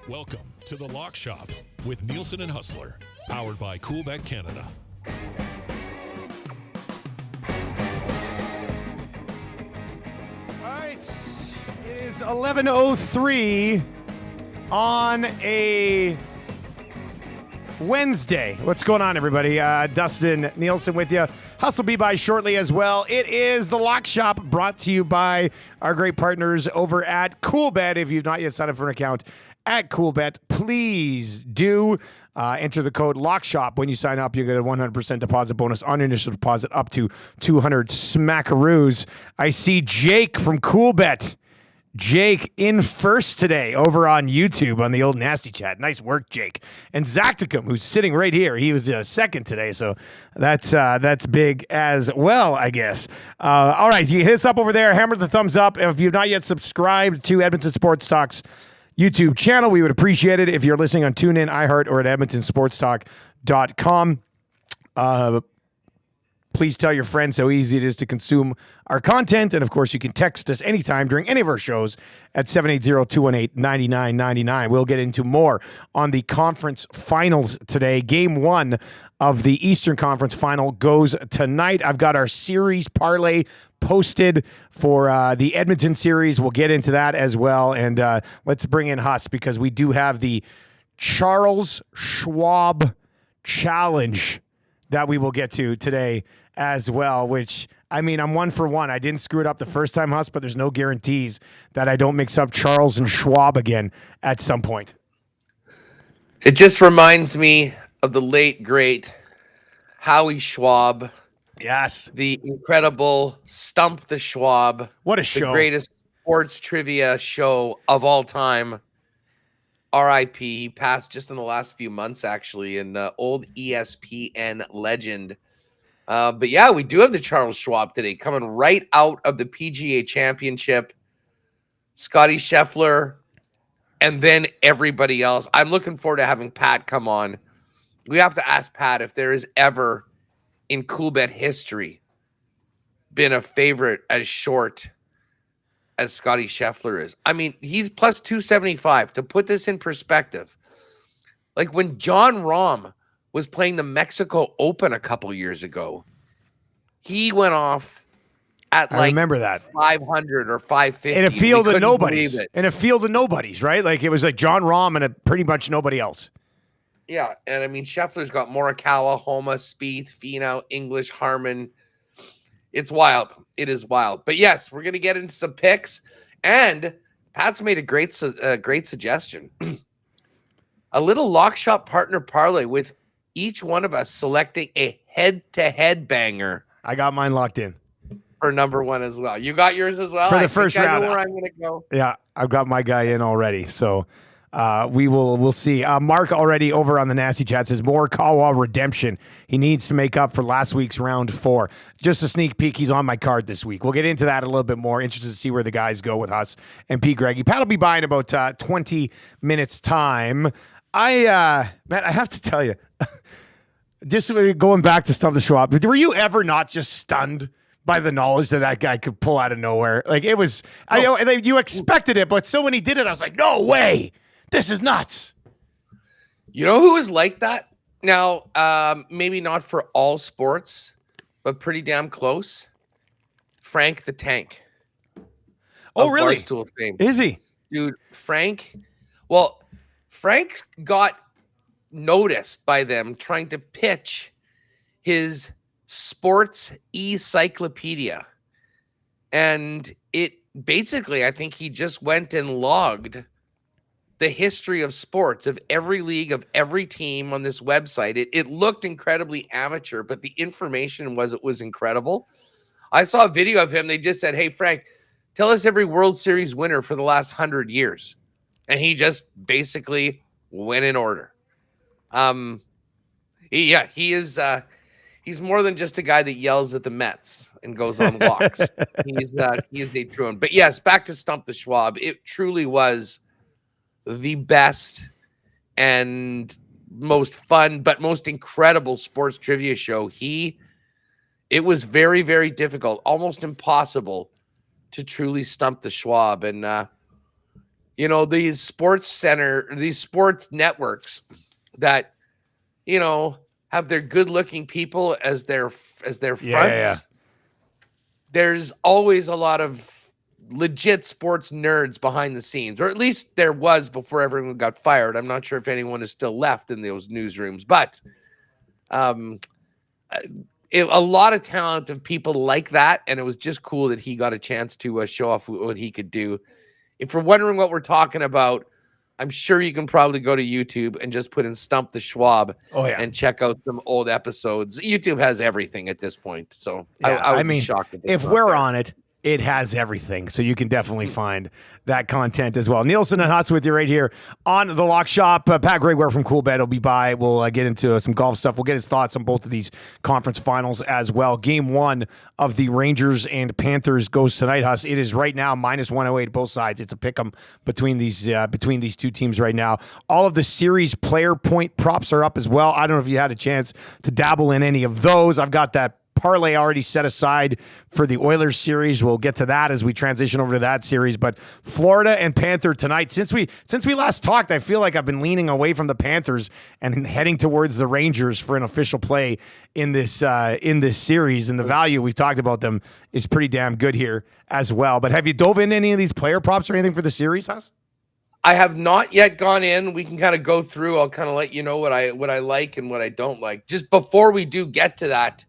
Welcome to the Lock Shop with Nielson and Hustler, powered by Coolbet Canada. All right, it is 11:03 on a Wednesday. What's going on, everybody? Dustin, Nielson with you. Hustle be by shortly as well. It is the Lock Shop, brought to you by our great partners over at Coolbet. If you've not yet signed up for an account at Coolbet, please do enter the code LOCKSHOP. When you sign up, you get a 100% deposit bonus on your initial deposit up to 200 smackaroos. I see Jake from Coolbet. Jake in first today over on YouTube on the old Nasty Chat. Nice work, Jake. And Zacticum, who's sitting right here. He was second today, so that's big as well, I guess. All right, you hit us up over there. Hammer the thumbs up. If you've not yet subscribed to Edmonton Sports Talk's YouTube channel, we would appreciate it. If you're listening on TuneIn, iHeart, or at edmontonsportstalk.com, please tell your friends how easy it is to consume our content. And, of course, you can text us anytime during any of our shows at 780-218-9999. We'll get into more on the conference finals today. Game one of the Eastern Conference final goes tonight. I've got our series parlay posted for the Edmonton series. We'll get into that as well. And let's bring in Huss, because we do have the Charles Schwab challenge that we will get to today as well, which, I mean, I'm 1 for 1. I didn't screw it up the first time, Huss, but there's no guarantees that I don't mix up Charles and Schwab again at some point. It just reminds me of the late, great Howie Schwab. Yes. The incredible Stump the Schwab. What a show. The greatest sports trivia show of all time. R.I.P. He passed just in the last few months, actually, an old ESPN legend. But yeah, we do have the Charles Schwab today, coming right out of the PGA Championship. Scotty Scheffler, and then everybody else. I'm looking forward to having Pat come on. We have to ask Pat if there is ever in Coolbet history been a favorite as short as Scotty Scheffler is. I mean, he's plus 275. To put this in perspective, like when John Rahm was playing the Mexico Open a couple years ago, he went off at I remember that 500 or 550 in a field of nobodies. In a field of nobodies, right? Like it was like John Rahm and pretty much nobody else. Yeah, and I mean Scheffler's got Morikawa, Homa, Spieth, Finau, English, Harman. It's wild. It is wild. But yes, we're gonna get into some picks, and Pat's made a great suggestion. A little Lock Shop partner parlay with each one of us selecting a head-to-head banger. I got mine locked in for number one as well. You got yours as well? For the first round. I know where I'm going to go. Yeah, I've got my guy in already. So we'll see. Mark already over on the Nasty Chat says Morikawa redemption. He needs to make up for last week's round 4. Just a sneak peek. He's on my card this week. We'll get into that a little bit more. Interested to see where the guys go with us and P. Greggy. Pat will be by in about 20 minutes time. Matt, I have to tell you, just going back to Stump the Schwab, were you ever not just stunned by the knowledge that guy could pull out of nowhere? Like it was, I know you expected it, but still when he did it, I was like, no way, this is nuts. You know who is like that? Now, maybe not for all sports, but pretty damn close. Frank the Tank. Oh, really? Barstool fame. Is he? Dude, Frank got noticed by them trying to pitch his sports encyclopedia. And it basically, I think he just went and logged the history of sports, of every league, of every team on this website. It looked incredibly amateur, but the information was incredible. I saw a video of him. They just said, hey, Frank, tell us every World Series winner for the last 100 years. And he just basically went in order. He is he's more than just a guy that yells at the Mets and goes on walks. He is a true one. But yes, back to Stump the Schwab. It truly was the best and most fun, but most incredible sports trivia show. It was very, very difficult, almost impossible to truly stump the Schwab. And these sports networks that, have their good-looking people as their fronts. Yeah. There's always a lot of legit sports nerds behind the scenes, or at least there was before everyone got fired. I'm not sure if anyone is still left in those newsrooms, but a lot of talented people like that, and it was just cool that he got a chance to show off what he could do. If you're wondering what we're talking about, I'm sure you can probably go to YouTube and just put in Stump the Schwab and check out some old episodes. YouTube has everything at this point, so I would be shocked if we're on it. It has everything, so you can definitely find that content as well. Nielson and Huss with you right here on The Lock Shop. Pat Gregoire from Coolbet will be by. We'll get into some golf stuff. We'll get his thoughts on both of these conference finals as well. Game 1 of the Rangers and Panthers goes tonight, Huss. It is right now -108 both sides. It's a pick-em between these two teams right now. All of the series player point props are up as well. I don't know if you had a chance to dabble in any of those. I've got that parlay already set aside for the Oilers series. We'll get to that as we transition over to that series. But Florida and Panther tonight. Since we last talked, I feel like I've been leaning away from the Panthers and heading towards the Rangers for an official play in this series. And the value, we've talked about them, is pretty damn good here as well. But have you dove into any of these player props or anything for the series, Huss? I have not yet gone in. We can kind of go through. I'll kind of let you know what I like and what I don't like. Just before we do get to that,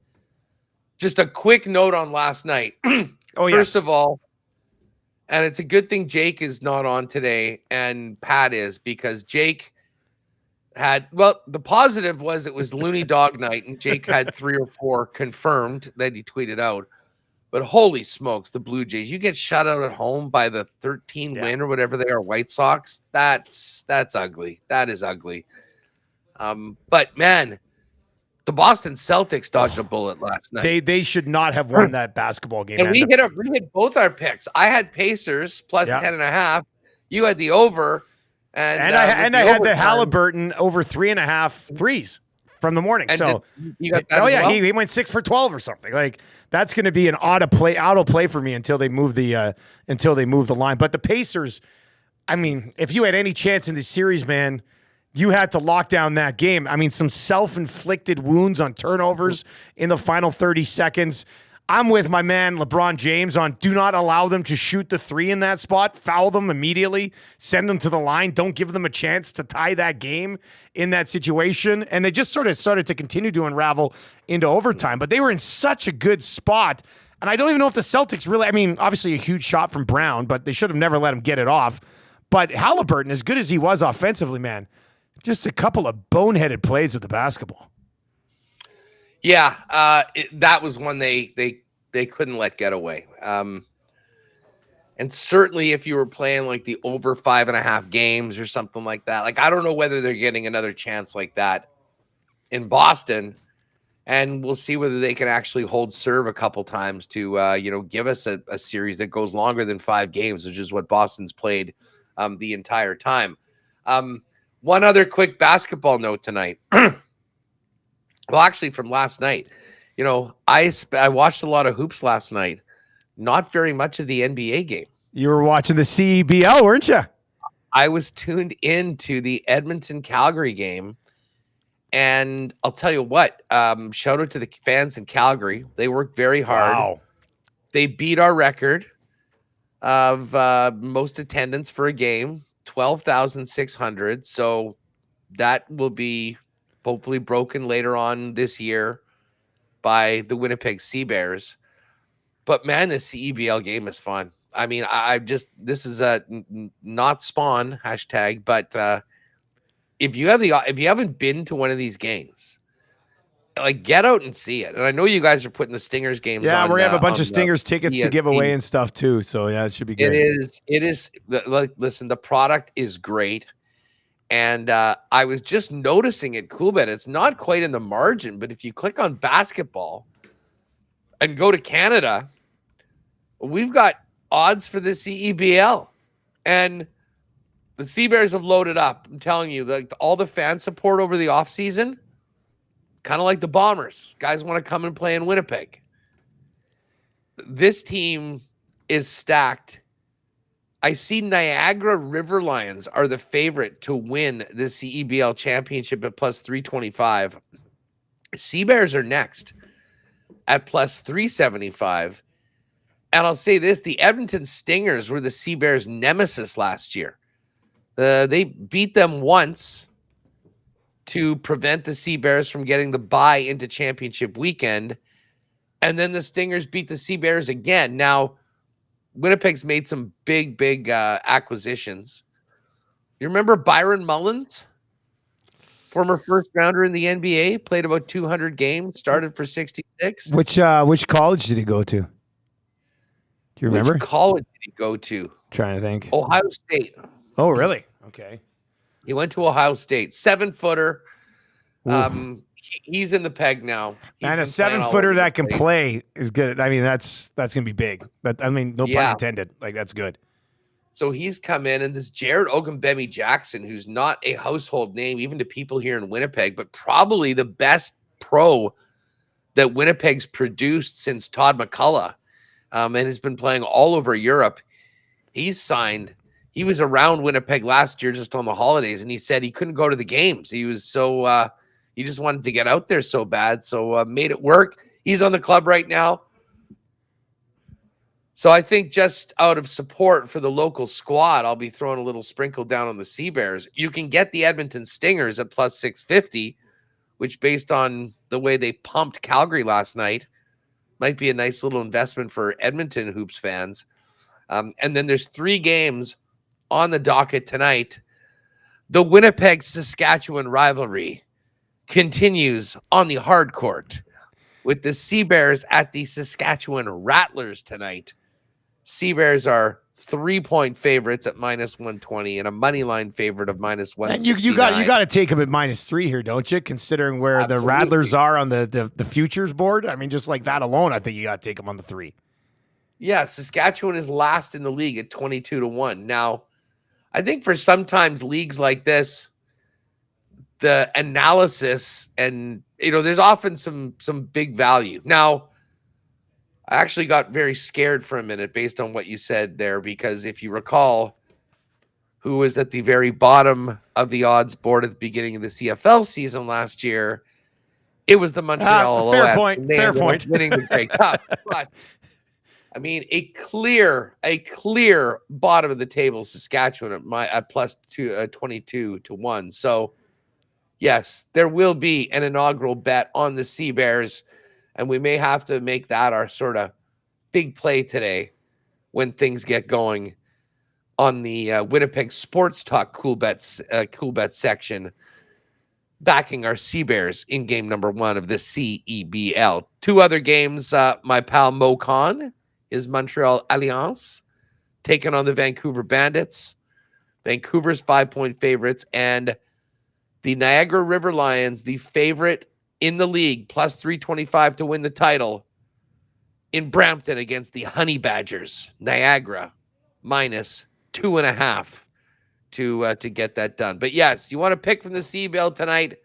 just a quick note on last night. First of all, and it's a good thing Jake is not on today and Pat is, because Jake had, the positive was it was Looney Dog night and Jake had 3 or 4 confirmed that he tweeted out. But holy smokes, the Blue Jays, you get shut out at home by the 13 win or whatever they are, White Sox. That's ugly. That is ugly. But man, the Boston Celtics dodged a bullet last night. They should not have won that basketball game. And we hit both our picks. I had Pacers plus 10.5. You had the over, and I had the Halliburton over 3.5 threes from the morning. And so you got that as well? he went 6 for 12 or something. Like that's going to be an auto play for me until they move the line. But the Pacers, I mean, if you had any chance in this series, man, you had to lock down that game. I mean, some self-inflicted wounds on turnovers in the final 30 seconds. I'm with my man LeBron James on do not allow them to shoot the 3 in that spot. Foul them immediately. Send them to the line. Don't give them a chance to tie that game in that situation. And they just sort of started to continue to unravel into overtime. But they were in such a good spot. And I don't even know if the Celtics really, I mean, obviously a huge shot from Brown, but they should have never let him get it off. But Halliburton, as good as he was offensively, man, just a couple of boneheaded plays with the basketball. Yeah, that was one they couldn't let get away. And certainly if you were playing like the over 5.5 games or something like that, like I don't know whether they're getting another chance like that in Boston. And we'll see whether they can actually hold serve a couple times to give us a series that goes longer than 5 games, which is what Boston's played the entire time. One other quick basketball note tonight. Well, actually from last night, I watched a lot of hoops last night, not very much of the NBA game. You were watching the CEBL, weren't you? I was tuned into the Edmonton Calgary game. And I'll tell you what, shout out to the fans in Calgary. They worked very hard. Wow. They beat our record of most attendance for a game. 12,600. So that will be hopefully broken later on this year by the Winnipeg Sea Bears. But man, the CEBL game is fun. I mean, this is a not spawn hashtag, but if you haven't been to one of these games, like get out and see it. And I know you guys are putting the Stingers games on. Yeah, we're going to have a bunch of Stingers tickets to give away and stuff too. So yeah, it should be good. It is. Like, listen, the product is great. And I was just noticing at Coolbet, it's not quite in the margin, but if you click on basketball and go to Canada, we've got odds for the CEBL. And the Sea Bears have loaded up. I'm telling you, like all the fan support over the offseason, kind of like the Bombers. Guys want to come and play in Winnipeg. This team is stacked I see Niagara River Lions are the favorite to win the CEBL championship at plus 325. Sea Bears are next at plus 375. And I'll say this, the Edmonton Stingers were the Sea Bears' nemesis last year. They beat them once to prevent the Sea Bears from getting the bye into championship weekend. And then the Stingers beat the Sea Bears again. Now, Winnipeg's made some big acquisitions. You remember Byron Mullins? Former first rounder in the NBA, played about 200 games, started for 66. Which college did he go to? Do you remember? Which college did he go to? Trying to think. Ohio State. Oh, really? Okay. He went to Ohio State. 7-footer. He's in the peg now. And a 7-footer that can play is good. I mean, that's gonna be big. But I mean, no pun intended. Like, that's good. So he's come in, and this Jared Ogunbemi Jackson, who's not a household name even to people here in Winnipeg, but probably the best pro that Winnipeg's produced since Todd McCullough, and has been playing all over Europe. He's signed. He was around Winnipeg last year just on the holidays, and he said he couldn't go to the games. He was so he just wanted to get out there so bad, so made it work. He's on the club right now. So I think just out of support for the local squad, I'll be throwing a little sprinkle down on the Sea Bears. You can get the Edmonton Stingers at plus 650, which based on the way they pumped Calgary last night, might be a nice little investment for Edmonton Hoops fans. And then there's 3 games on the docket tonight. The Winnipeg-Saskatchewan rivalry continues on the hard court with the Sea Bears at the Saskatchewan Rattlers tonight. Sea Bears are 3-point favorites at minus 120 and a money line favorite of minus 169. And you got to take them at -3 here, don't you? Considering where Absolutely. the Rattlers are on the futures board. I mean, just like that alone, I think you got to take them on the 3. Yeah, Saskatchewan is last in the league at 22-1. Now, I think for sometimes leagues like this, the analysis and there's often some big value. Now, I actually got very scared for a minute based on what you said there, because if you recall, who was at the very bottom of the odds board at the beginning of the CFL season last year, it was the Montreal Fair Alouettes. point. Fair point. Winning the Grey Cup. But I mean, a clear bottom of the table Saskatchewan at plus 22-1. So yes, there will be an inaugural bet on the Sea Bears, and we may have to make that our sort of big play today when things get going on the Winnipeg Sports Talk Coolbet section, backing our Sea Bears in game number 1 of the CEBL. 2 other games, my pal Mo Khan is Montreal Alliance taking on the Vancouver Bandits. Vancouver's 5-point favorites, and the Niagara River Lions, the favorite in the league, plus 325 to win the title in Brampton against the Honey Badgers. Niagara minus 2.5 to get that done. But yes, you want to pick from the CBL tonight?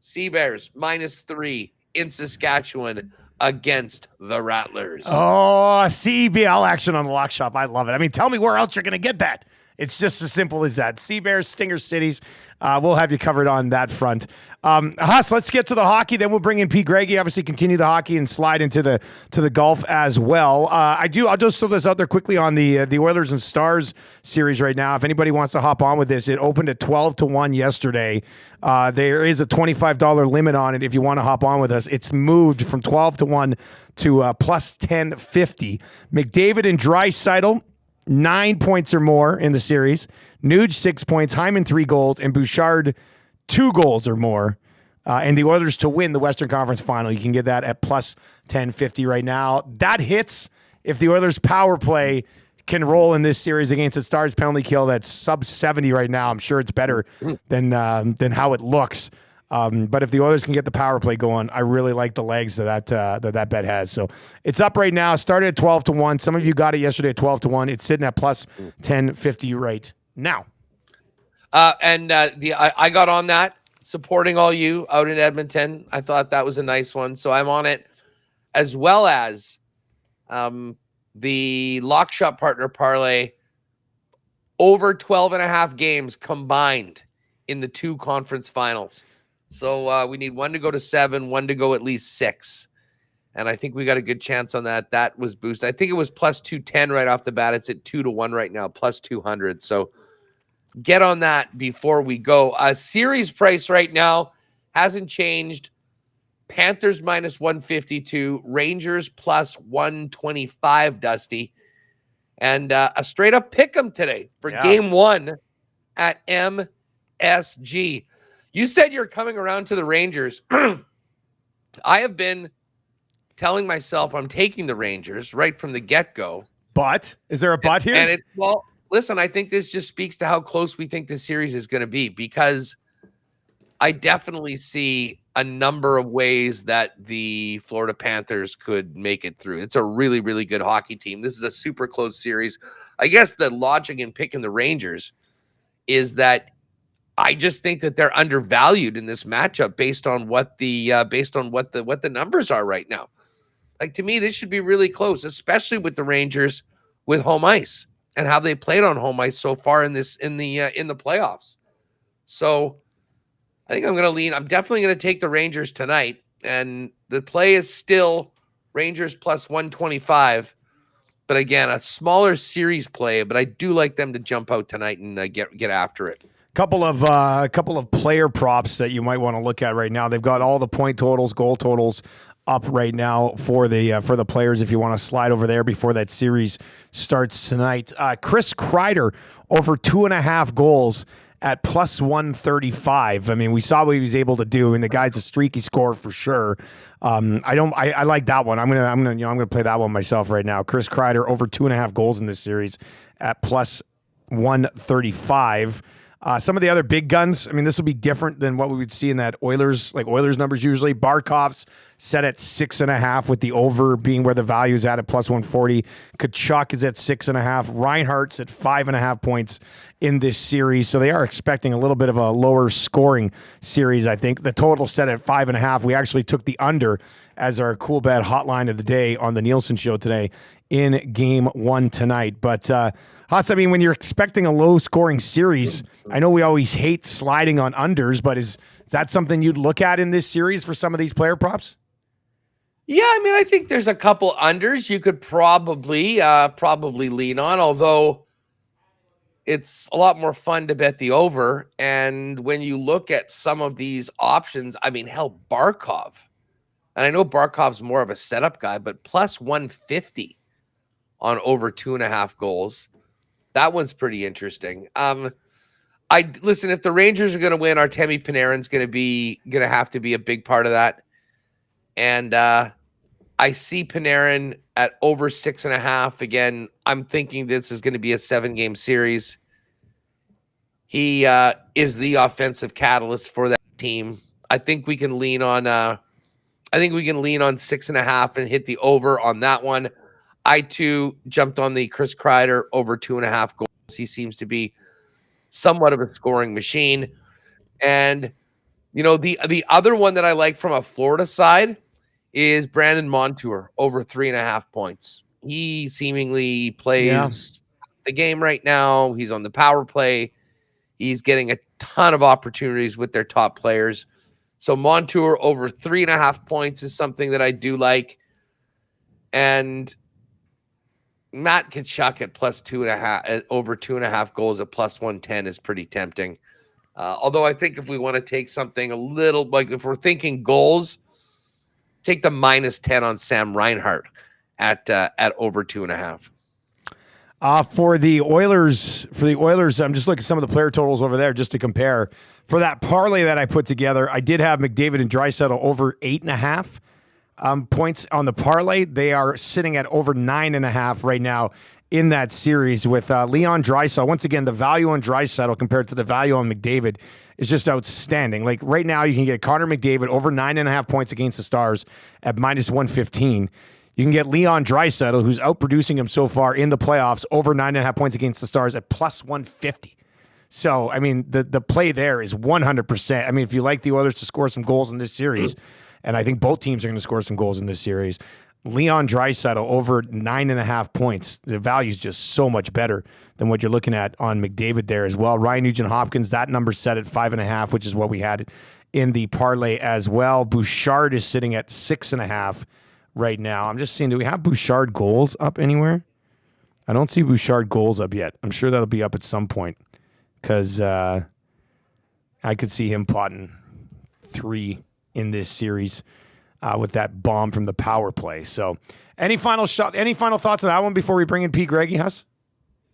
Sea Bears minus 3 in Saskatchewan against the Rattlers. Oh, CBL action on the Lock Shop. I love it. I mean, tell me where else you're going to get that. It's just as simple as that. Sea Bears, Stinger Cities. We'll have you covered on that front. Huss, let's get to the hockey. Then we'll bring in P. Greggy. Obviously, continue the hockey and slide into the golf as well. I'll just throw this out there quickly on the Oilers and Stars series right now. If anybody wants to hop on with this, it opened at 12-1 yesterday. There is a $25 limit on it if you want to hop on with us. It's moved from 12-1 to plus 1050. McDavid and Draisaitl, 9 points or more in the series. Nuge, 6 points. Hyman, 3 goals. And Bouchard, 2 goals or more. And the Oilers to win the Western Conference Final. You can get that at plus 1050 right now. That hits if the Oilers power play can roll in this series against the Stars penalty kill that's sub 70 right now. I'm sure it's better than how it looks. But if the Oilers can get the power play going, I really like the legs that bet has. So it's up right now. Started at 12-1. Some of you got it yesterday at 12-1. It's sitting at plus 1050 right now. I got on that, supporting all you out in Edmonton. I thought that was a nice one. So I'm on it, as well as the Lock Shop Partner Parlay. over 12.5 games combined in the 2 conference finals. So we need one to go to 7, one to go at least 6. And I think we got a good chance on that. That was boosted. I think it was plus 210 right off the bat. It's at 2-1 right now, plus 200. So get on that before we go. Series price right now hasn't changed. Panthers minus 152, Rangers plus 125, Dusty. And a straight up pick 'em today for game 1 at MSG. You said you're coming around to the Rangers. I have been telling myself I'm taking the Rangers right from the get-go. But is there a but here? And well, listen, I think this just speaks to how close we think this series is going to be, because I definitely see a number of ways that the Florida Panthers could make it through. It's a really, really good hockey team. This is a super close series. I guess the logic in picking the Rangers is that I just think that they're undervalued in this matchup based on what the numbers are right now. Like, to me, this should be really close, especially with the Rangers with home ice and how they played on home ice so far in the playoffs. So I think I'm definitely going to take the Rangers tonight. And the play is still Rangers plus 125. But again, a smaller series play, but I do like them to jump out tonight and get after it. Couple of player props that you might want to look at right now. They've got all the point totals, goal totals up right now for the players if you want to slide over there before that series starts tonight. Chris Kreider over 2.5 goals at plus 135. I mean, we saw what he was able to do, and the guy's a streaky scorer for sure. I like that one. I'm gonna play that one myself right now. Chris Kreider over 2.5 goals in this series at plus 135. Some of the other big guns, I mean, this will be different than what we would see in that Oilers numbers usually. Barkov's set at 6.5 with the over being where the value is at plus 140. Kachuk is at 6.5. Reinhardt's at 5.5 points in this series. So they are expecting a little bit of a lower scoring series, I think. The total set at 5.5. We actually took the under as our Coolbet hotline of the day on the Nielson show today in game 1 tonight. But, Haas, I mean, when you're expecting a low-scoring series, I know we always hate sliding on unders, but is that something you'd look at in this series for some of these player props? Yeah, I mean, I think there's a couple unders you could probably lean on, although it's a lot more fun to bet the over. And when you look at some of these options, I mean, hell, Barkov. And I know Barkov's more of a setup guy, but plus 150 on over 2.5 goals. That one's pretty interesting. Listen, if the Rangers are going to win, Artemi Panarin's going to have to be a big part of that. And I see Panarin at over 6.5. Again, I'm thinking this is going to be a 7-game series. He is the offensive catalyst for that team. I think we can lean on 6.5 and hit the over on that one. I, too, jumped on the Chris Kreider over 2.5 goals. He seems to be somewhat of a scoring machine. And, you know, the other one that I like from a Florida side is Brandon Montour over 3.5 points. He seemingly plays the game right now. He's on the power play. He's getting a ton of opportunities with their top players. So Montour over 3.5 points is something that I do like. And Matt Kachuk at plus 2.5, over 2.5 goals at plus 110 is pretty tempting. Although I think if we want to take something a little, like if we're thinking goals, take the minus 10 on Sam Reinhart at over 2.5. For the Oilers, I'm just looking at some of the player totals over there just to compare. For that parlay that I put together, I did have McDavid and Draisaitl over 8.5. Points on the parlay. They are sitting at over 9.5 right now in that series with Leon Draisaitl. Once again, the value on Draisaitl compared to the value on McDavid is just outstanding. Like right now, you can get Connor McDavid over 9.5 points against the Stars at minus 115. You can get Leon Draisaitl, who's outproducing him so far in the playoffs, over 9.5 points against the Stars at plus 150. So, I mean, the play there is 100%. I mean, if you like the Oilers to score some goals in this series, and I think both teams are going to score some goals in this series, Leon Draisaitl over 9.5 points. The value is just so much better than what you're looking at on McDavid there as well. Ryan Nugent-Hopkins, that number set at 5.5, which is what we had in the parlay as well. Bouchard is sitting at 6.5 right now. I'm just seeing, do we have Bouchard goals up anywhere? I don't see Bouchard goals up yet. I'm sure that'll be up at some point because I could see him potting 3 in this series with that bomb from the power play. So any final thoughts on that one before we bring in P. Greggy, Huss?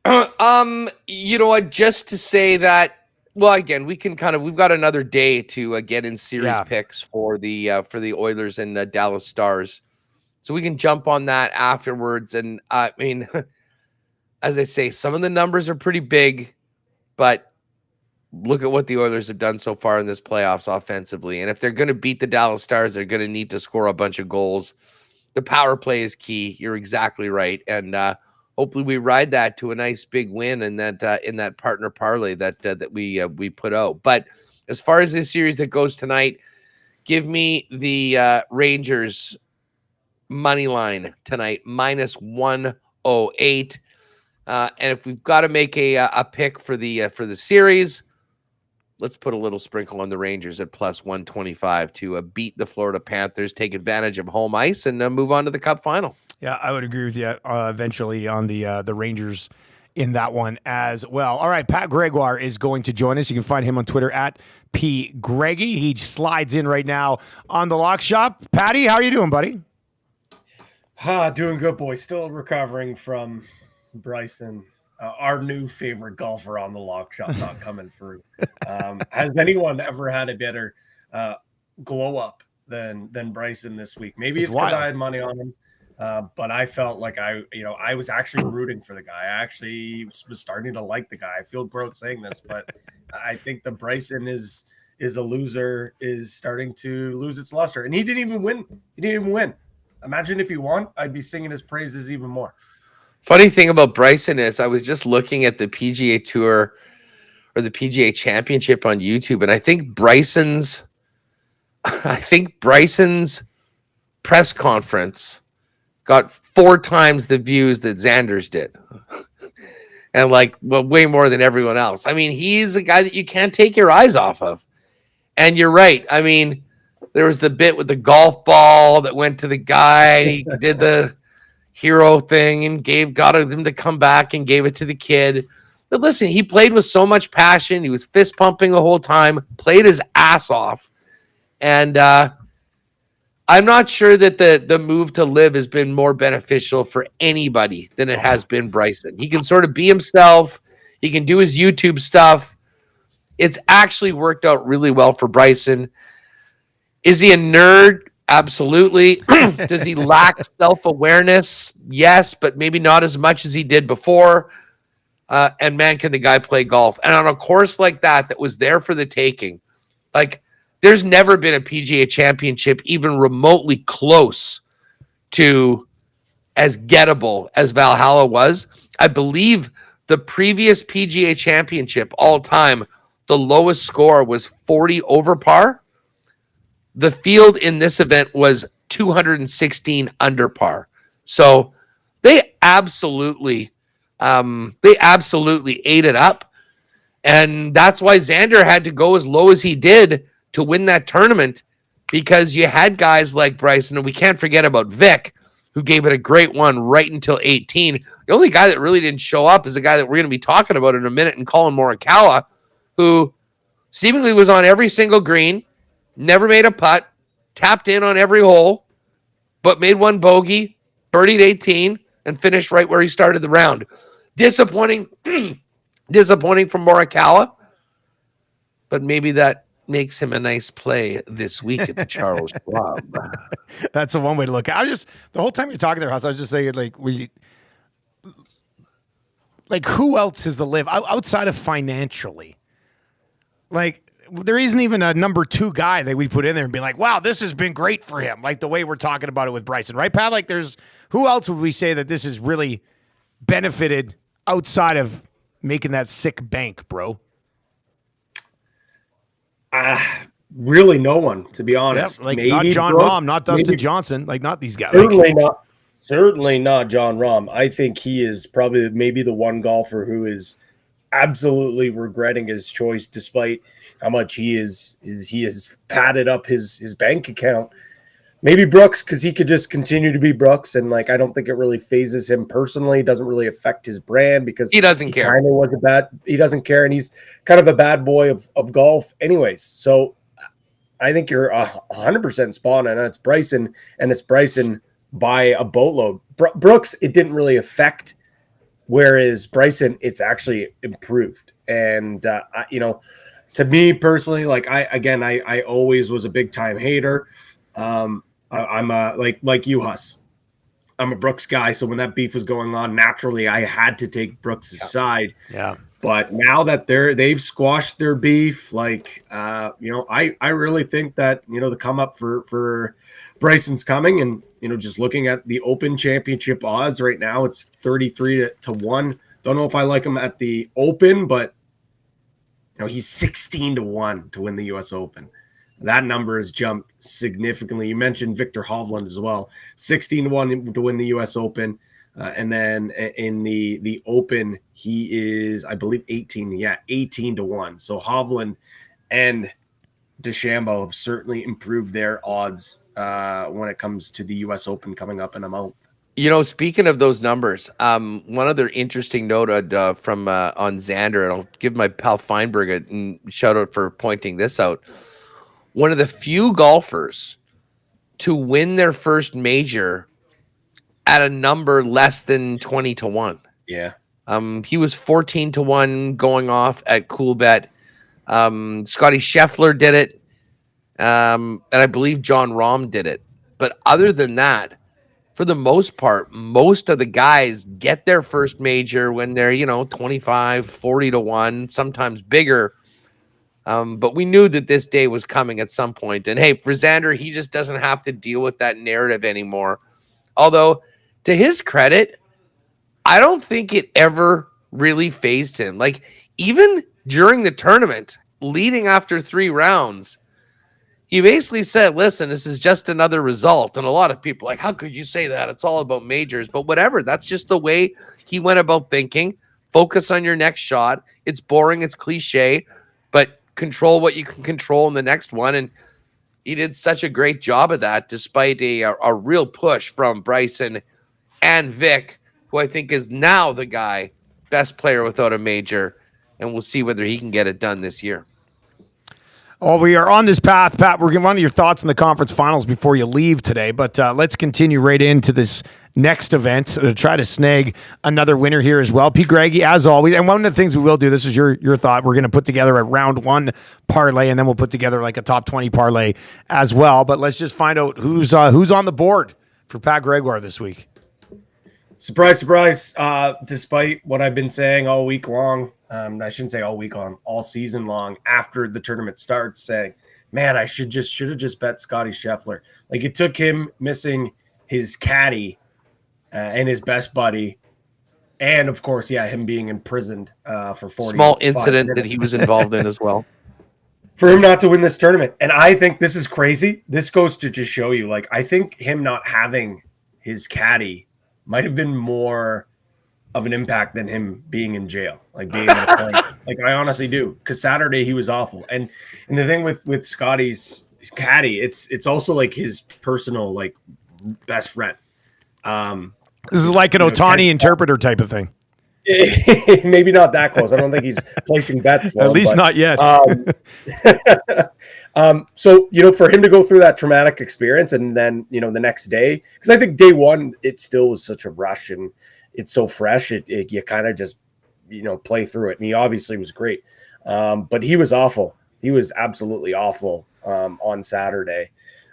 You know what, just to say that, well, again, we've got another day to get in series picks for the Oilers and Dallas Stars. So we can jump on that afterwards. And I mean, as I say, some of the numbers are pretty big, but look at what the Oilers have done so far in this playoffs offensively. And if they're going to beat the Dallas Stars, they're going to need to score a bunch of goals. The power play is key. You're exactly right. And hopefully we ride that to a nice big win in that partner parlay that we put out. But as far as this series that goes tonight, give me the Rangers money line tonight, -108. And if we've got to make a pick for the series, let's put a little sprinkle on the Rangers at +125 to beat the Florida Panthers, take advantage of home ice, and move on to the Cup final. Yeah, I would agree with you eventually on the Rangers in that one as well. All right, Pat Gregoire is going to join us. You can find him on Twitter at P. Greggy. He slides in right now on the Lock Shop. Patty, how are you doing, buddy? Doing good, boy. Still recovering from Bryson, our new favorite golfer on the Lock Shop, not coming through. Has anyone ever had a better glow up than Bryson this week? Maybe it's because I had money on him, but I felt like I was actually rooting for the guy. I actually was starting to like the guy. I feel gross saying this, but I think the Bryson is a loser, is starting to lose its luster, and he didn't even win. Imagine if he won, I'd be singing his praises even more. Funny thing about Bryson is I was just looking at the PGA Tour or the PGA Championship on YouTube, and I think Bryson's press conference got 4 times the views that Xander's did. And way more than everyone else. I mean, he's a guy that you can't take your eyes off of. And you're right. I mean, there was the bit with the golf ball that went to the guy. He did the hero thing and got him to come back and gave it to the kid. But listen, he played with so much passion. He was fist pumping the whole time, played his ass off. And I'm not sure that the move to live has been more beneficial for anybody than it has been Bryson. He can sort of be himself. He can do his YouTube stuff. It's actually worked out really well for Bryson. Is he a nerd? Absolutely. Does he lack self-awareness? Yes, but maybe not as much as he did before. And man, can the guy play golf. And on a course like that was there for the taking, there's never been a PGA Championship even remotely close to as gettable as Valhalla was. I believe the previous PGA Championship all time, the lowest score was 40 over par. The field in this event was 216 under par. So they absolutely ate it up. And that's why Xander had to go as low as he did to win that tournament, because you had guys like Bryson, and we can't forget about Vic, who gave it a great one right until 18. The only guy that really didn't show up is the guy that we're going to be talking about in a minute, and Colin Morikawa, who seemingly was on every single green, never made a putt, tapped in on every hole, but made one bogey, birdied 18, and finished right where he started the round. Disappointing from Morikawa, but maybe that makes him a nice play this week at the Charles Schwab. That's the one way to look at it. The whole time you're talking there, House, I was just saying, who else is the live outside of financially? There isn't even a number 2 guy that we put in there and be like, wow, this has been great for him. Like the way we're talking about it with Bryson, right, Pat? Who else would we say that this has really benefited outside of making that sick bank, bro? really no one, to be honest. Like Maybe not John Brooks, Rahm, not Dustin maybe, Johnson, like not these guys. certainly not John Rahm. I think he is probably maybe the one golfer who is absolutely regretting his choice, despite how much he has padded up his bank account. Maybe Brooks, because he could just continue to be Brooks, and like I don't think it really phases him personally. It doesn't really affect his brand because He doesn't care. Kind of was he doesn't care, and he's kind of a bad boy of golf, anyways. So I think you're 100% spot on. It's Bryson, and it's Bryson by a boatload. Brooks, it didn't really affect, whereas Bryson, it's actually improved. And to me personally, like I always was a big time hater. I'm like you, Huss. I'm a Brooks guy, so when that beef was going on, naturally I had to take Brooks' side. Yeah. But now that they've squashed their beef, like I really think that the come up for Bryson's coming, and just looking at the Open Championship odds right now, it's 33 to 1. Don't know if I like him at the Open, but he's 16 to 1 to win the U.S. Open. That number has jumped significantly. You mentioned Victor Hovland as well, 16 to 1 to win the U.S. Open. And then in the Open, he is, I believe, 18 to 1. So Hovland and DeChambeau have certainly improved their odds when it comes to the U.S. Open coming up in a month. Speaking of those numbers, one other interesting note from on Xander, and I'll give my pal Feinberg a shout out for pointing this out. One of the few golfers to win their first major at a number less than 20 to 1. Yeah. He was 14 to 1 going off at Coolbet. Scotty Scheffler did it. And I believe John Rahm did it. But other than that, for the most part, most of the guys get their first major when they're, 25, 40 to 1, sometimes bigger. But we knew that this day was coming at some point. And hey, for Xander, he just doesn't have to deal with that narrative anymore. Although, to his credit, I don't think it ever really fazed him. Like, even during the tournament, leading after 3 rounds, he basically said, listen, this is just another result. And a lot of people are like, how could you say that? It's all about majors. But whatever, that's just the way he went about thinking. Focus on your next shot. It's boring, it's cliche, but control what you can control in the next one. And he did such a great job of that, despite a real push from Bryson and Vic, who I think is now the guy, best player without a major. And we'll see whether he can get it done this year. Oh, we are on this path, Pat. We're going to run your thoughts in the conference finals before you leave today, but let's continue right into this next event to try to snag another winner here as well. P. Greggy, as always, and one of the things we will do, this is your thought, we're going to put together a round 1 parlay, and then we'll put together like a top 20 parlay as well. But let's just find out who's on the board for Pat Gregoire this week. Surprise, surprise. Despite what I've been saying all week long, I shouldn't say all week long, all season long, after the tournament starts, saying, man, I should have just bet Scotty Scheffler. Like, it took him missing his caddy and his best buddy, and of course, him being imprisoned for 40 small incident that he was involved in as well, for him not to win this tournament. And I think this is crazy. This goes to just show you, like, I think him not having his caddy might have been more of an impact than him being in jail, like being in the plane. Like, I honestly do, because Saturday he was awful. And the thing with Scotty's caddy, it's also like his personal, like, best friend. This is like an Ohtani interpreter type of thing. Maybe not that close. I don't think he's placing bets for At least not yet. So, for him to go through that traumatic experience and then, the next day, because I think day one, it still was such a rush and it's so fresh. You kind of just, play through it. And he obviously was great. But he was awful. He was absolutely awful on Saturday.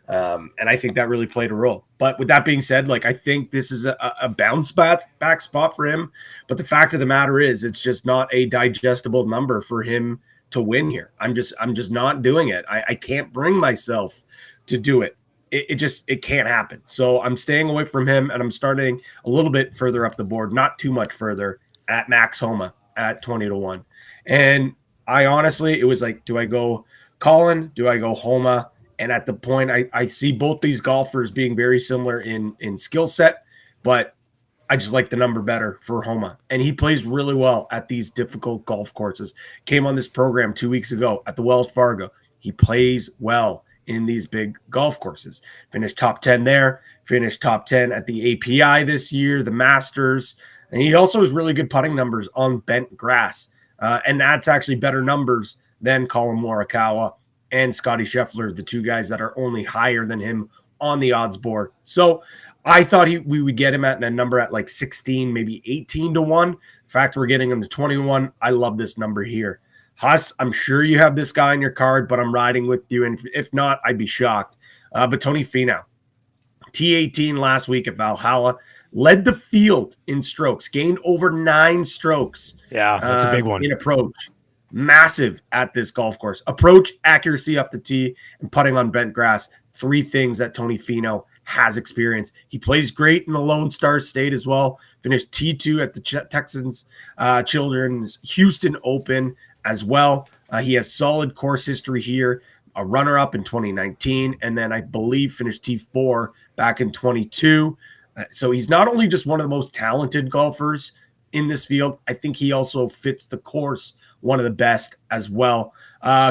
And I think that really played a role. But with that being said, like, I think this is a bounce back spot for him. But the fact of the matter is, it's just not a digestible number for him to win here. I'm just not doing it. I can't bring myself to do it. It can't happen. So I'm staying away from him, and I'm starting a little bit further up the board, not too much further, at Max Homa at 20 to 1. And I honestly, it was like, do I go Colin? Do I go Homa? And at the point, I see both these golfers being very similar in skill set, but I just like the number better for Homa. And he plays really well at these difficult golf courses. Came on this program 2 weeks ago at the Wells Fargo. He plays well in these big golf courses. Finished top 10 there. Finished top 10 at the API this year, the Masters. And he also has really good putting numbers on bent grass. And that's actually better numbers than Colin Morikawa and Scotty Scheffler, the two guys that are only higher than him on the odds board. So I thought we would get him at a number at like 16, maybe 18 to 1. The fact we're getting him to 21, I love this number here. Huss, I'm sure you have this guy on your card, but I'm riding with you. And if not, I'd be shocked. But Tony Finau, T18 last week at Valhalla, led the field in strokes, gained over 9 strokes. Yeah, that's a big one. In approach. Massive at this golf course. Approach, accuracy off the tee, and putting on bent grass. 3 things that Tony Finau has experience. He plays great in the Lone Star State as well. Finished T2 at the Texans Children's Houston Open as well. He has solid course history here. A runner-up in 2019, and then I believe finished T4 back in 22. So he's not only just one of the most talented golfers in this field, I think he also fits the course one of the best as well.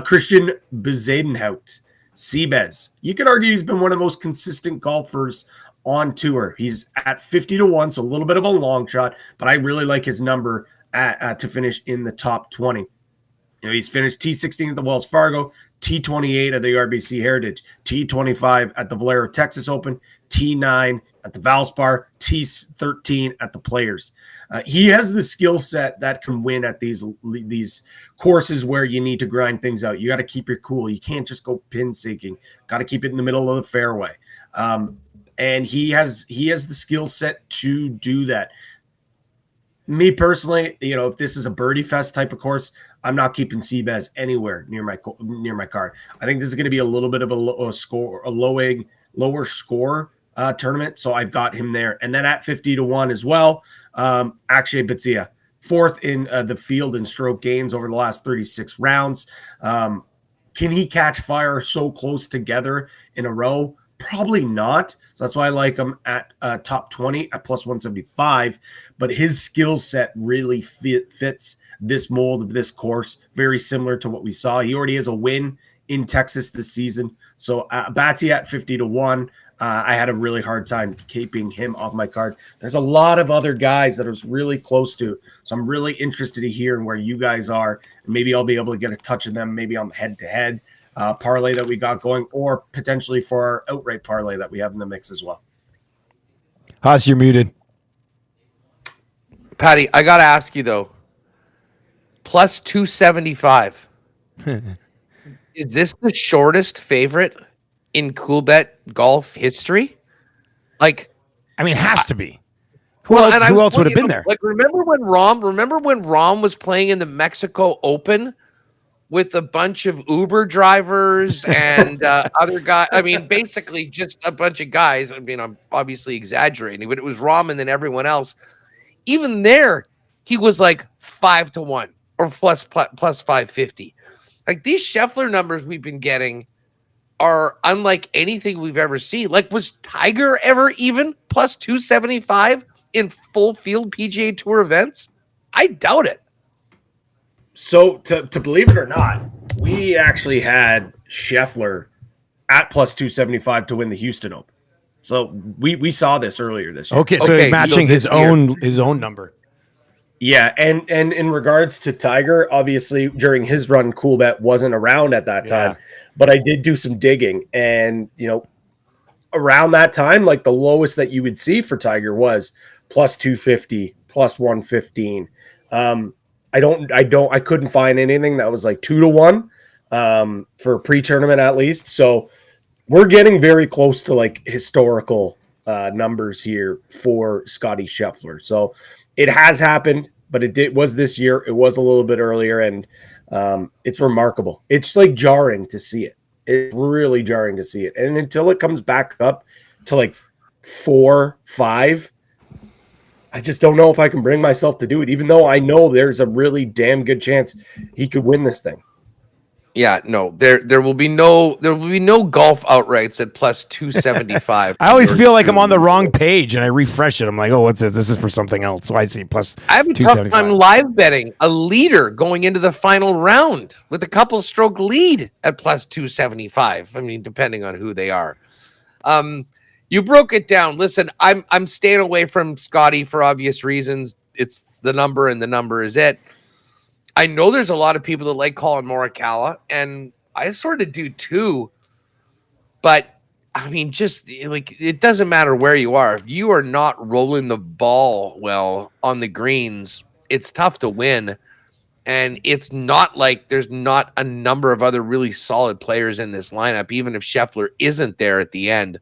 Christian Bezuidenhout, Seabez. You could argue he's been one of the most consistent golfers on tour. He's at 50 to 1, so a little bit of a long shot, but I really like his number to finish in the top 20. You know, he's finished T16 at the Wells Fargo, T28 at the RBC Heritage, T25 at the Valero Texas Open, T9 at the Valspar, T13 at the Players. He has the skill set that can win at these courses where you need to grind things out. You got to keep your cool. You can't just go pin seeking. Got to keep it in the middle of the fairway. And he has the skill set to do that. Me personally, you know, if this is a birdie fest type of course, I'm not keeping Seabez anywhere near my card. I think this is going to be a little bit of a lower score tournament, so I've got him there. And then at 50 to 1 as well, Akshay Bhatia, 4th in the field in stroke gains over the last 36 rounds. Can he catch fire so close together in a row? Probably not. So that's why I like him at top 20 at plus 175. But his skill set really fits this mold of this course, very similar to what we saw. He already has a win in Texas this season. So Batsy at 50 to 1. I had a really hard time keeping him off my card. There's a lot of other guys that I was really close to. So I'm really interested to hear where you guys are. Maybe I'll be able to get a touch of them, maybe on the head-to-head parlay that we got going, or potentially for our outright parlay that we have in the mix as well. Haas, you're muted. Patty, I got to ask you, though. Plus 275. Is this the shortest favorite in Coolbet golf history? Like, I mean, it has to be. Who else would have been there? Like, remember when Rahm was playing in the Mexico Open with a bunch of Uber drivers and other guys? I mean, basically just a bunch of guys. I mean, I'm obviously exaggerating, but it was Rahm and then everyone else. Even there, he was like 5 to 1 or plus 550. Like, these Scheffler numbers we've been getting are unlike anything we've ever seen. Like, was Tiger ever even plus 275 in full field PGA Tour events? I doubt it. So to believe it or not, we actually had Scheffler at plus 275 to win the Houston Open. So we saw this earlier this year. Okay, so matching his own number. Yeah, and in regards to Tiger, obviously during his run, Coolbet wasn't around at that time. But I did do some digging, and around that time, like the lowest that you would see for Tiger was plus 250, plus 115. I couldn't find anything that was like 2 to 1 for pre-tournament at least. So we're getting very close to like historical numbers here for Scotty Scheffler. So it has happened, but it was this year. It was a little bit earlier, and it's remarkable. It's like jarring to see it. It's really jarring to see it. And until it comes back up to like 4, 5, I just don't know if I can bring myself to do it, even though I know there's a really damn good chance he could win this thing. Yeah, no, there will be no golf outrights at plus 275. I always feel like I'm on the wrong page, and I refresh it. I'm like, oh, what's this? This is for something else. So I see plus I have a tough time live betting a leader going into the final round with a couple stroke lead at plus 275. I mean, depending on who they are. You broke it down. Listen, I'm staying away from Scotty for obvious reasons. It's the number, and the number is it. I know there's a lot of people that like Colin Morikawa, and I sort of do too. But I mean, just like, it doesn't matter where you are. If you are not rolling the ball well on the greens, it's tough to win. And it's not like there's not a number of other really solid players in this lineup, even if Scheffler isn't there at the end.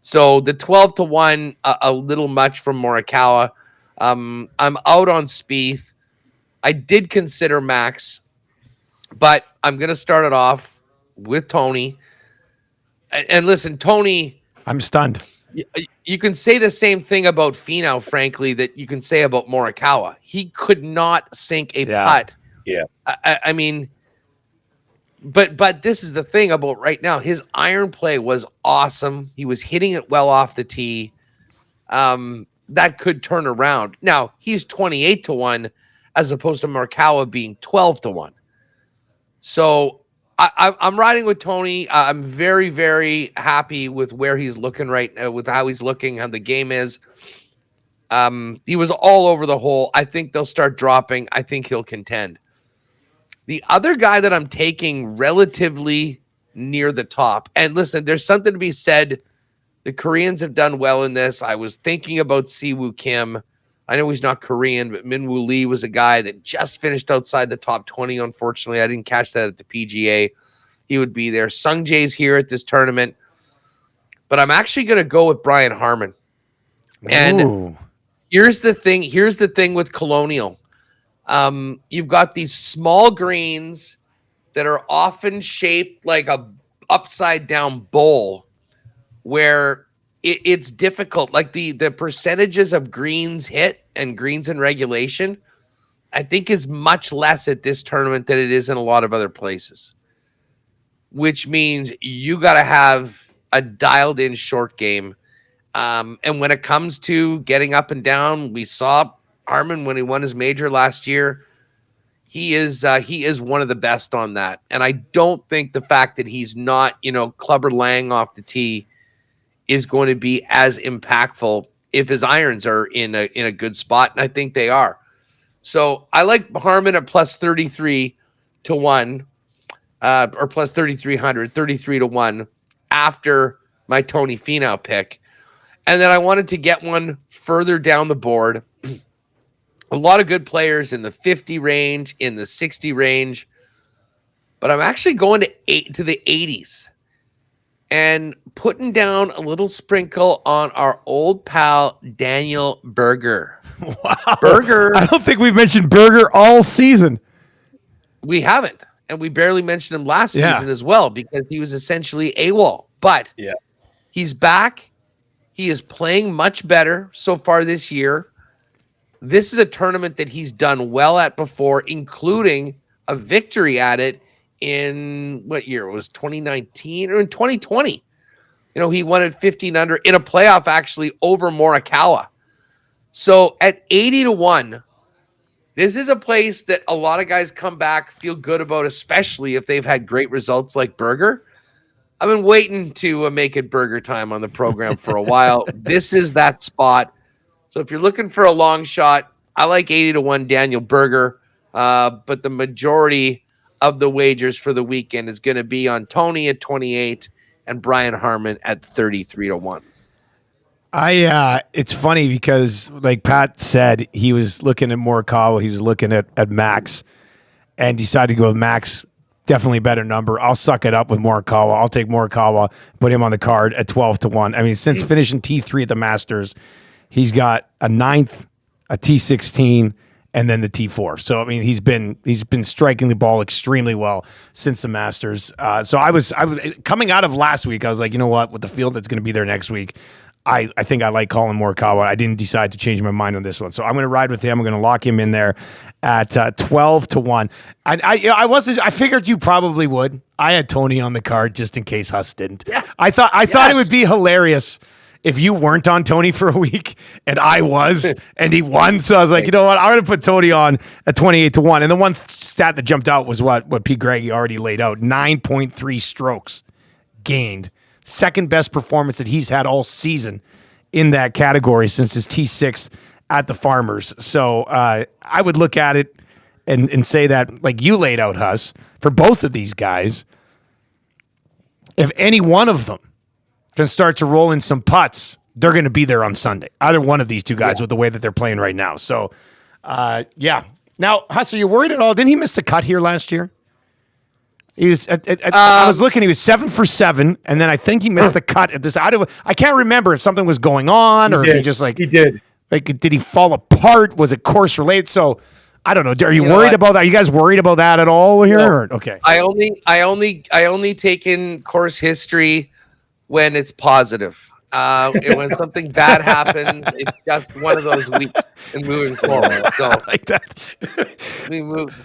So the 12-1, a little much from Morikawa. I'm out on Spieth. I did consider Max, but I'm going to start it off with Tony. And listen, Tony, I'm stunned. You can say the same thing about Finau, frankly, that you can say about Morikawa. He could not sink a putt. Yeah. I mean, but this is the thing about right now. His iron play was awesome. He was hitting it well off the tee. That could turn around. Now, he's 28-1 as opposed to Morikawa being 12-1. So I'm riding with Tony. I'm very, very happy with where he's looking right now, with how he's looking, how the game is. He was all over the hole. I think they'll start dropping. I think he'll contend. The other guy that I'm taking relatively near the top, and listen, there's something to be said. The Koreans have done well in this. I was thinking about Siwoo Kim. I know he's not Korean, but Minwoo Lee was a guy that just finished outside the top 20. Unfortunately, I didn't catch that at the PGA. He would be there. Sung Jae's here at this tournament. But I'm actually going to go with Brian Harman. And here's the thing with Colonial. You've got these small greens that are often shaped like a upside down bowl where it's difficult. Like the percentages of greens hit and greens in regulation, I think is much less at this tournament than it is in a lot of other places, which means you got to have a dialed in short game. And when it comes to getting up and down, we saw Harman when he won his major last year. He is one of the best on that. And I don't think the fact that he's not, Clubber Lang off the tee is going to be as impactful if his irons are in a good spot. And I think they are. So I like Harman at plus 33-1, or plus 3,300, 33-1 after my Tony Finau pick. And then I wanted to get one further down the board. A lot of good players in the 50 range, in the 60 range, but I'm actually going to the 80s and putting down a little sprinkle on our old pal Daniel Berger. Wow. Berger. I don't think we've mentioned Berger all season. We haven't. And we barely mentioned him last season as well, because he was essentially AWOL. But he's back. He is playing much better so far this year. This is a tournament that he's done well at before, including a victory at it in what year? It was 2019 or in 2020. He won at 15 under in a playoff actually over Morikawa. So at 80-1, this is a place that a lot of guys come back, feel good about, especially if they've had great results like Berger. I've been waiting to make it Berger time on the program for a while. This is that spot. So if you're looking for a long shot, I like 80-1 Daniel Berger. But the majority of the wagers for the weekend is going to be on Tony at 28 and Brian Harman at 33-1. It's funny because, like Pat said, he was looking at Morikawa, he was looking at Max, and decided to go with Max. Definitely better number. I'll suck it up with Morikawa. I'll take Morikawa, put him on the card at 12-1. I mean, since finishing T3 at the Masters, he's got a 9th, a T16, and then the T4. So I mean, he's been striking the ball extremely well since the Masters. So I was coming out of last week, I was like, you know what, with the field that's going to be there next week, I think I like Colin Morikawa. I didn't decide to change my mind on this one. So I'm going to ride with him. I'm going to lock him in there at 12-1. I figured you probably would. I had Tony on the card just in case Huss didn't. Yeah. I thought it would be hilarious if you weren't on Tony for a week and I was and he won. So I was like, you know what? I'm going to put Tony on at 28-1. And the one stat that jumped out was what Pete Gregoire already laid out. 9.3 strokes gained. Second best performance that he's had all season in that category since his T6 at the Farmers. So I would look at it and say that, like you laid out, Huss, for both of these guys, if any one of them can start to roll in some putts, they're going to be there on Sunday. Either one of these two guys with the way that they're playing right now. So, yeah. Now, Huss, are you worried at all? Didn't he miss the cut here last year? He was. I was looking. He was 7 for 7, and then I think he missed the cut at this. I can't remember if something was going on or if he just he did. Like, did he fall apart? Was it course related? So I don't know. Are you worried about that? Are you guys worried about that at all here? No. Or, okay. I only take in course history when it's positive. And when something bad happens, it's just one of those weeks and moving forward. So I like that. we move.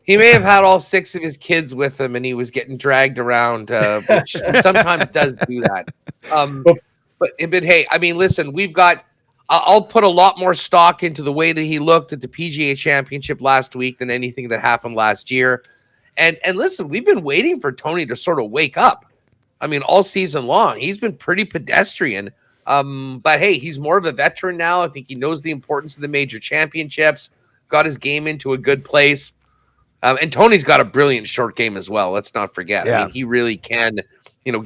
He may have had all 6 of his kids with him, and he was getting dragged around, which sometimes does do that. But hey, I mean, listen, we've got. I'll put a lot more stock into the way that he looked at the PGA Championship last week than anything that happened last year. And listen, we've been waiting for Tony to sort of wake up. I mean, all season long, he's been pretty pedestrian. But hey, he's more of a veteran now. I think he knows the importance of the major championships. Got his game into a good place. And Tony's got a brilliant short game as well. Let's not forget. Yeah. I mean, he really can,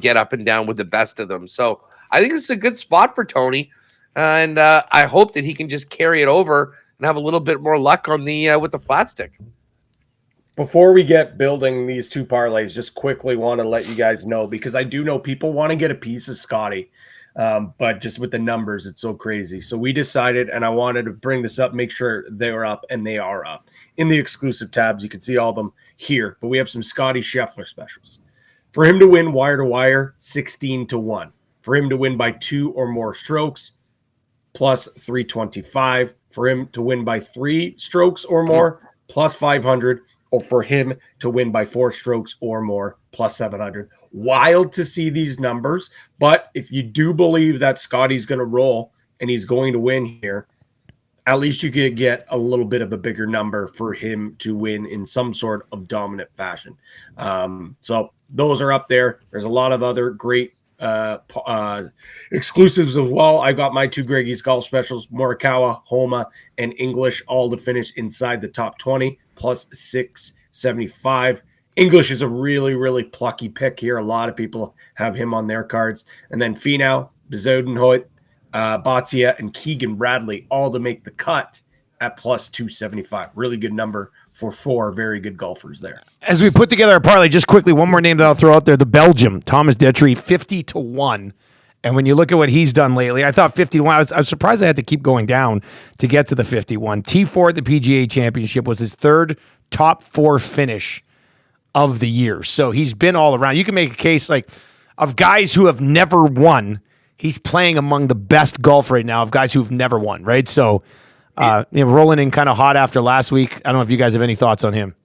get up and down with the best of them. So I think this is a good spot for Tony. And I hope that he can just carry it over and have a little bit more luck on the with the flat stick. Before we get building these two parlays, just quickly want to let you guys know, because I do know people want to get a piece of Scotty, but just with the numbers, it's so crazy. So we decided, and I wanted to bring this up, make sure they were up, and they are up. In the exclusive tabs, you can see all of them here, but we have some Scotty Scheffler specials. For him to win wire to wire, 16-1. For him to win by 2 or more strokes, plus 325. For him to win by 3 strokes or more, plus 500. Or for him to win by 4 strokes or more, plus 700. Wild to see these numbers, but if you do believe that Scotty's going to roll and he's going to win here, at least you could get a little bit of a bigger number for him to win in some sort of dominant fashion. So those are up there. There's a lot of other great exclusives as well. I got my 2 Greggy's golf specials, Morikawa, Homa, and English, all to finish inside the top 20, plus 675. English is a really, really plucky pick here. A lot of people have him on their cards. And then Finau, Bezuidenhout, Bhatia, and Keegan Bradley, all to make the cut at plus 275. Really good number for 4 very good golfers there. As we put together our parlay, just quickly, one more name that I'll throw out there, the Belgium, Thomas Detry, 50-1. And when you look at what he's done lately, I thought 51. I was surprised I had to keep going down to get to the 51. T4 at the PGA Championship was his 3rd top 4 finish of the year. So he's been all around. You can make a case like of guys who have never won. He's playing among the best golf right now of guys who've never won, right? So rolling in kind of hot after last week. I don't know if you guys have any thoughts on him.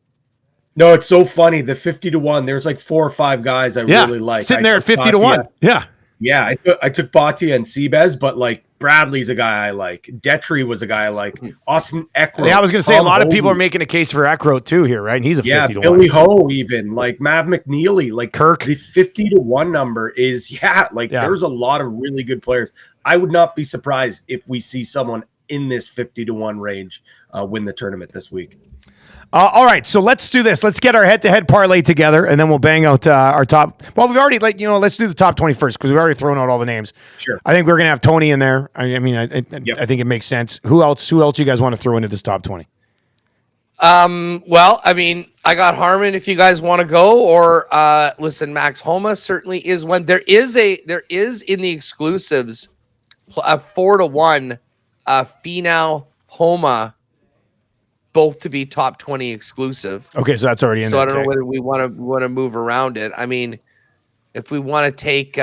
No, it's so funny. The 50-1, there's like 4 or 5 guys I really like. Sitting there at 50-1. Yeah. Yeah, I took Bhatia and Seabez, but like Bradley's a guy I like. Detry was a guy I like. Austin Eckroat. Yeah, I was going to say a lot of people are making a case for Eckroat too here, right? And he's a 50-1. Billy Ho even, like Mav McNeely, like Kirk. The 50-1 number is, there's a lot of really good players. I would not be surprised if we see someone in this 50-1 range win the tournament this week. All right, so let's do this. Let's get our head-to-head parlay together, and then we'll bang out our top. Well, we've already, let's do the top 20 first because we've already thrown out all the names. Sure. I think we're gonna have Tony in there. I think it makes sense. Who else you guys want to throw into this top 20? Well, I mean, I got Harmon if you guys want to go, or listen, Max Homa certainly is one. There is in the exclusives a 4-1 Finau Homa, both to be top 20 exclusive. Okay, so that's already in there. So I don't know whether we want to move around it. I mean, if we want to take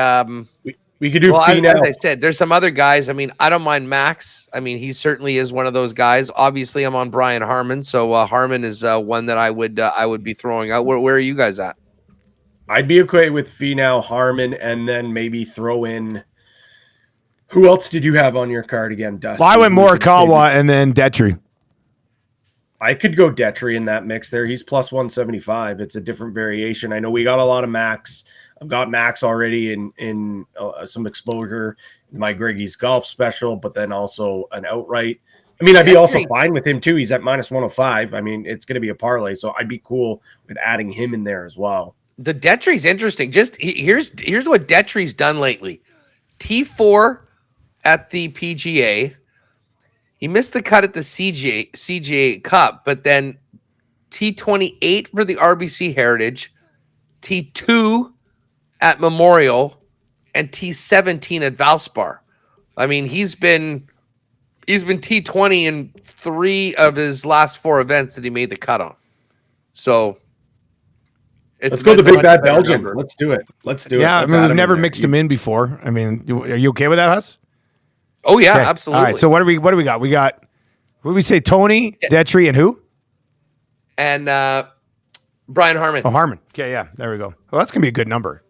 We could do as Finau. I said, there's some other guys. I mean, I don't mind Max. I mean, he certainly is one of those guys. Obviously, I'm on Brian Harman, so Harman is one that I would be throwing out. Where are you guys at? I'd be okay with Finau, Harman, and then maybe throw in. Who else did you have on your card again, Dustin? Well, I went Morikawa and then Detry. I could go Detry in that mix there. He's plus 175. It's a different variation. I know we got a lot of Max. I've got Max already in some exposure in my Greggy's golf special, but then also an outright. I mean, I'd be also fine with him too. He's at minus 105. I mean, it's going to be a parlay, so I'd be cool with adding him in there as well. The Detry's interesting. Just here's what Detry's done lately. T4 at the PGA. He missed the cut at the CGA Cup, but then T28 for the RBC Heritage, T2 at Memorial, and T17 at Valspar. I mean, he's been T20 in 3 of his last 4 events that he made the cut on. So let's go the big bad Belgium. Number. Let's do it. Yeah, I mean, we've never mixed him in before. I mean, are you okay with that, Huss? Oh yeah, okay. Absolutely. All right. So what do we got? We got, what did we say? Tony, Detry, and who? And Brian Harman. Oh, Harman. Okay, yeah. There we go. Well, that's gonna be a good number.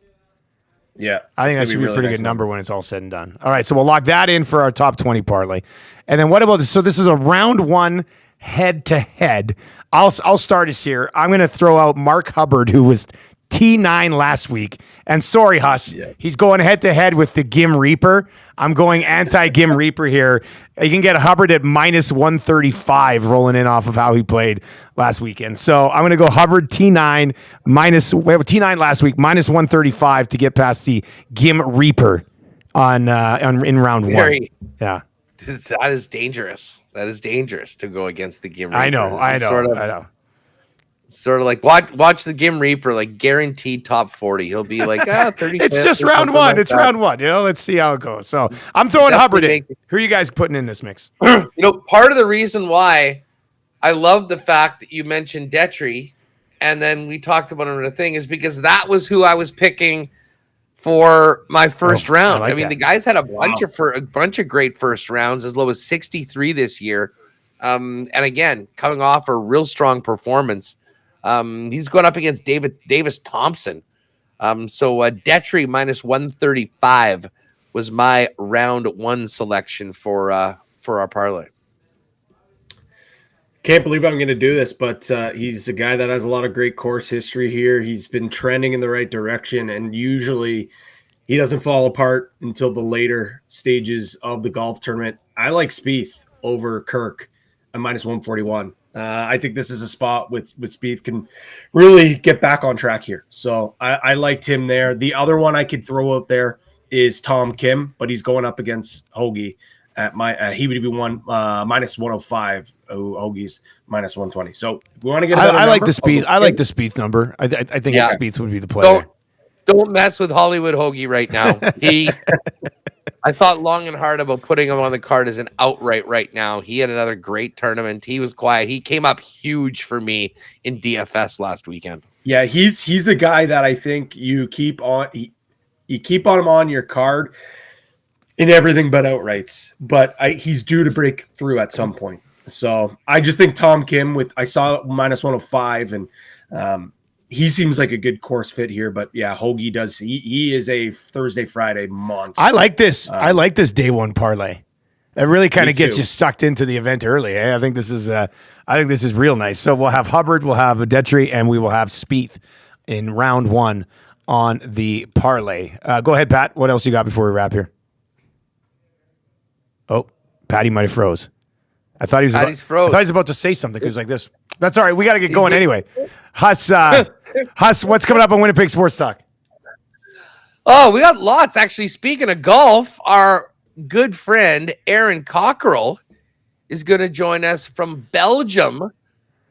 Yeah, I think that should be a pretty good number when it's all said and done. All right, so we'll lock that in for our top 20 parlay. And then what about this? So this is a round 1 head-to-head. I'll start us here. I'm going to throw out Mark Hubbard, who was T9 last week. And sorry, Huss, he's going head-to-head with the Gim Reaper. I'm going anti-Gim Reaper here. You can get Hubbard at minus 135 rolling in off of how he played last weekend. So I'm going to go Hubbard T9 minus, we have a T9 last week, minus 135 to get past the Gim Reaper in round 1. Yeah. That is dangerous. That is dangerous to go against the Gim Reaper. I know. Sort of like watch the Gim Reaper, like guaranteed top 40. He'll be like 30. It's just round 1. Like it's round 1. You know, let's see how it goes. So I'm throwing Hubbard in. Who are you guys putting in this mix? You know, part of the reason why I love the fact that you mentioned Detry, and then we talked about another thing, is because that was who I was picking for my first round. I mean, the guys had a bunch of great first rounds, as low as 63 this year. And again, coming off a real strong performance. He's going up against Davis Thompson. So Detry minus 135 was my round 1 selection for our parlay. Can't believe I'm going to do this, but he's a guy that has a lot of great course history here. He's been trending in the right direction, and usually he doesn't fall apart until the later stages of the golf tournament. I like Spieth over Kirk at minus 141. I think this is a spot with Spieth can really get back on track here. So I liked him there. The other one I could throw out there is Tom Kim, but he's going up against Hoagie at he would be minus 105. Hoagie's minus 120. So we want to get. I like the Spieth. I like the Spieth number. I think Spieth would be the player. Don't mess with Hollywood Hoagie right now. I thought long and hard about putting him on the card as an outright right now. He had another great tournament. He was quiet. He came up huge for me in DFS last weekend. Yeah, he's a guy that I think you keep on. You keep on him on your card in everything but outrights. But he's due to break through at some point. So I just think Tom Kim I saw minus 105, and he seems like a good course fit here. But yeah, Hoagie does. He is a Thursday, Friday monster. I like this. I like this day 1 parlay. That really kind of gets you sucked into the event early. I think this is real nice. So we'll have Hubbard, we'll have Detry, and we will have Spieth in round 1 on the parlay. Go ahead, Pat. What else you got before we wrap here? Oh, Patty might have froze. I thought he was about to say something. He was like this. That's all right. We got to get going anyway. Huss, what's coming up on Winnipeg Sports Talk? Oh, we got lots. Actually, speaking of golf, our good friend Aaron Cockerell is going to join us from Belgium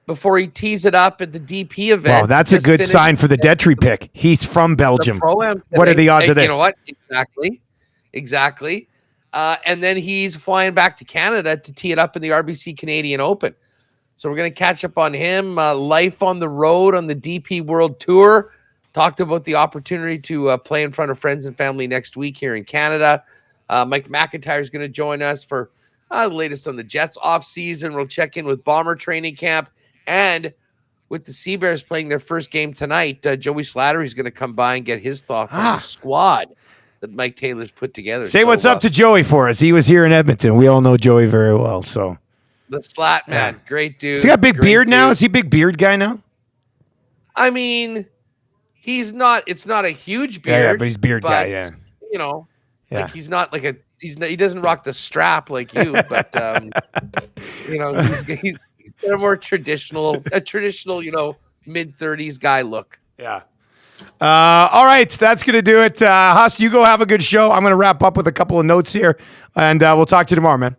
before he tees it up at the DP event. Wow, that's a good sign for the Detry pick. He's from Belgium. What are the odds of this? You know what? Exactly. And then he's flying back to Canada to tee it up in the RBC Canadian Open. So we're going to catch up on him. Life on the road on the DP World Tour. Talked about the opportunity to play in front of friends and family next week here in Canada. Mike McIntyre is going to join us for the latest on the Jets offseason. We'll check in with Bomber training camp. And with the Sea Bears playing their first game tonight, Joey Slattery is going to come by and get his thoughts on the squad that Mike Taylor's put together. Say what's up to Joey for us. He was here in Edmonton. We all know Joey very well. So the Slat man, great dude. Has he got a big beard now? Is he a big beard guy now? I mean, he's not. It's not a huge beard. Yeah, but he's beard guy. Yeah, you know, like he's not like a. He doesn't rock the strap like you, but you know, he's a more traditional, you know, mid-30s guy look. Yeah. All right, that's going to do it. Huss, you go have a good show. I'm going to wrap up with a couple of notes here, and we'll talk to you tomorrow, man.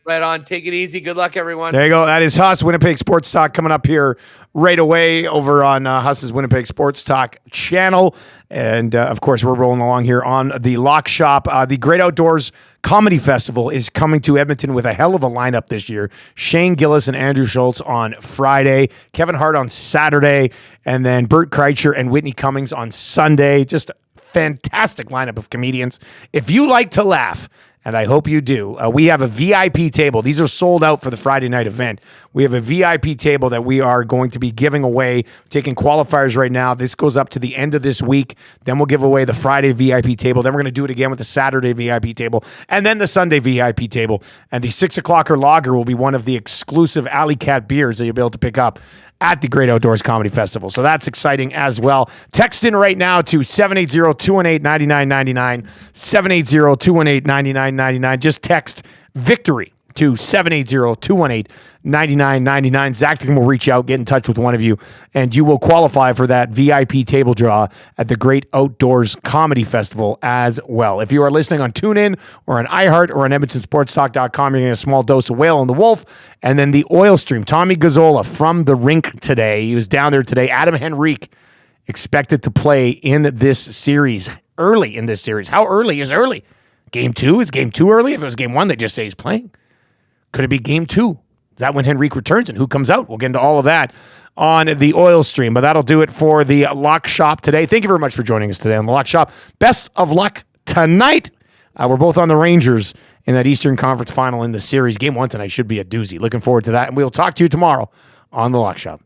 Right on. Take it easy. Good luck, everyone. There you go. That is Huss, Winnipeg Sports Talk, coming up here right away over on Huss's Winnipeg Sports Talk channel. And, of course, we're rolling along here on the Lock Shop. The Great Outdoors Comedy Festival is coming to Edmonton with a hell of a lineup this year. Shane Gillis and Andrew Schultz on Friday, Kevin Hart on Saturday, and then Bert Kreischer and Whitney Cummings on Sunday. Just a fantastic lineup of comedians. If you like to laugh, and I hope you do, we have a VIP table. These are sold out for the Friday night event. We have a VIP table that we are going to be giving away, taking qualifiers right now. This goes up to the end of this week. Then we'll give away the Friday VIP table. Then we're going to do it again with the Saturday VIP table, and then the Sunday VIP table. And the 6 o'clocker lager will be one of the exclusive Alley Cat beers that you'll be able to pick up at the Great Outdoors Comedy Festival. So that's exciting as well. Text in right now to 780-218-9999, 780-218-9999. Just text VICTORY to 780-218-9999. Zach will reach out, get in touch with one of you, and you will qualify for that VIP table draw at the Great Outdoors Comedy Festival as well. If you are listening on TuneIn or on iHeart or on EdmontonSportsTalk.com, you're getting a small dose of Whale and the Wolf, and then the Oil Stream. Tommy Gazzola from the rink today. He was down there today. Adam Henrique expected to play in this series, early in this series. How early is early? Game 2? Is game 2 early? If it was game 1, they just say he's playing. Could it be game 2? Is that when Henrique returns and who comes out? We'll get into all of that on the Oil Stream. But that'll do it for the Lock Shop today. Thank you very much for joining us today on the Lock Shop. Best of luck tonight. We're both on the Rangers in that Eastern Conference final in the series. Game 1 tonight should be a doozy. Looking forward to that. And we'll talk to you tomorrow on the Lock Shop.